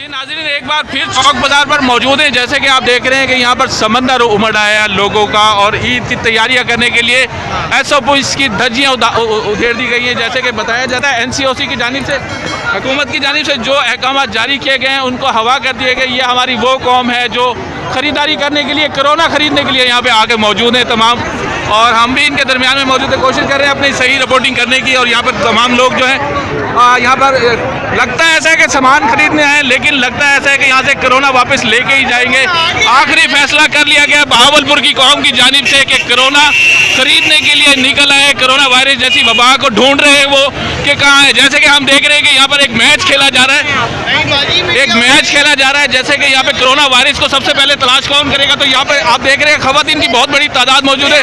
नाज़रीन एक बार फिर चौक बाजार पर मौजूद हैं। जैसे कि आप देख रहे हैं कि यहाँ पर समंदर उमड़ आया है लोगों का और ईद की तैयारियां करने के लिए एसओपी की धज्जियां उधेड़ दी गई हैं। जैसे कि बताया जाता है एनसीओसी की जानिब से, हुकूमत की जानिब से जो अहकाम जारी किए गए हैं उनको हवा कर दिए गए। ये हमारी वो कौम है जो ख़रीदारी करने के लिए, कोरोना ख़रीदने के लिए यहाँ पे आके मौजूद हैं तमाम, और हम भी इनके दरमियान में मौजूद है, कोशिश कर रहे हैं अपनी सही रिपोर्टिंग करने की। और यहाँ पर तमाम लोग जो हैं यहाँ पर लगता है ऐसा है कि सामान खरीदने आए, लेकिन लगता है ऐसा है कि यहाँ से कोरोना वापस लेके ही जाएंगे। आखिरी फैसला कर लिया गया बहावलपुर की कौम की जानिब से कि कोरोना खरीदने के लिए निकल आए, कोरोना वायरस जैसी वबा को ढूंढ रहे हैं वो कि कहाँ है। जैसे कि हम देख रहे हैं कि यहाँ पर एक मैच खेला जा रहा है, जैसे कि यहाँ पे कोरोना वायरस को सबसे पहले तलाश कौन करेगा। तो यहाँ पे आप देख रहे हैं खवातीन की बहुत बड़ी तादाद मौजूद है,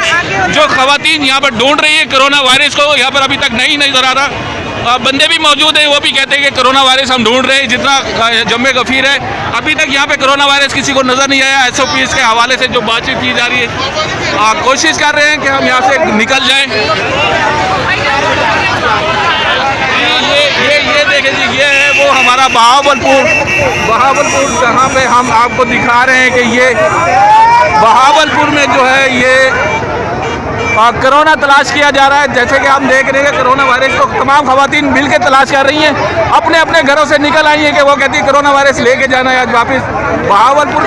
जो खवातीन यहाँ पर ढूंढ रही है कोरोना वायरस को। यहाँ पर अभी तक नहीं नजर आ रहा, बंदे भी मौजूद हैं, वो भी कहते हैं कि कोरोना वायरस हम ढूंढ रहे हैं। जितना जम्मे गफीर है, अभी तक यहाँ पे कोरोना वायरस किसी को नज़र नहीं आया। एसओपी के हवाले से जो बातचीत की जा रही है, कोशिश कर रहे हैं कि हम यहाँ से निकल जाएं। ये देखें जी, ये है वो हमारा बहावलपुर जहाँ पे हम आपको दिखा रहे हैं कि ये बहावलपुर में जो है ये कोरोना तलाश किया जा रहा है। जैसे कि हम देख रहे हैं कि कोरोना वायरस को तमाम खवातीन मिल के तलाश कर रही हैं, अपने अपने घरों से निकल आई हैं कि वो कहती है कोरोना वायरस लेके जाना है आज वापस। बहावलपुर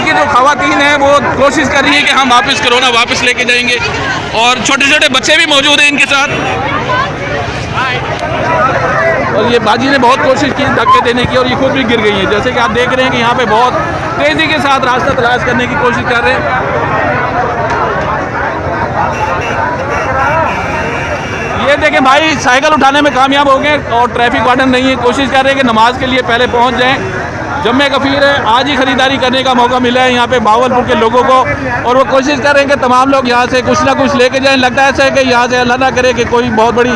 की जो खवातीन हैं वो कोशिश कर रही है कि हम वापस कोरोना वापस लेके जाएंगे, और छोटे छोटे बच्चे भी मौजूद हैं इनके साथ। और ये बाजी ने बहुत कोशिश की धक्के देने की, और ये खुद भी गिर गई है। जैसे कि आप देख रहे हैं कि यहाँ पे बहुत तेज़ी के साथ रास्ता तलाश करने की कोशिश कर रहे हैं। ये देखें भाई, साइकिल उठाने में कामयाब हो गए और ट्रैफिक वार्डन नहीं है, कोशिश कर रहे हैं कि नमाज के लिए पहले पहुंच जाएं। जम्मे गफीर है, आज ही खरीदारी करने का मौका मिला है यहाँ पे बहावलपुर के लोगों को, और वो कोशिश कर रहे हैं कि तमाम लोग यहाँ से कुछ ना कुछ लेके जाएं। लगता है ऐसा है कि यहाँ से अल्लाह ना करे कि कोई बहुत बड़ी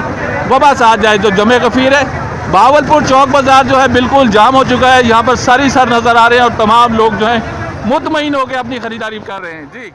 वबा से आ जाए। जो जम्मे गफीर है, बहावलपुर चौक बाज़ार जो है बिल्कुल जाम हो चुका है। यहाँ पर सारी सर नज़र आ रहे हैं और तमाम लोग जो हैं मुतमईन होकर अपनी ख़रीदारी कर रहे हैं जी।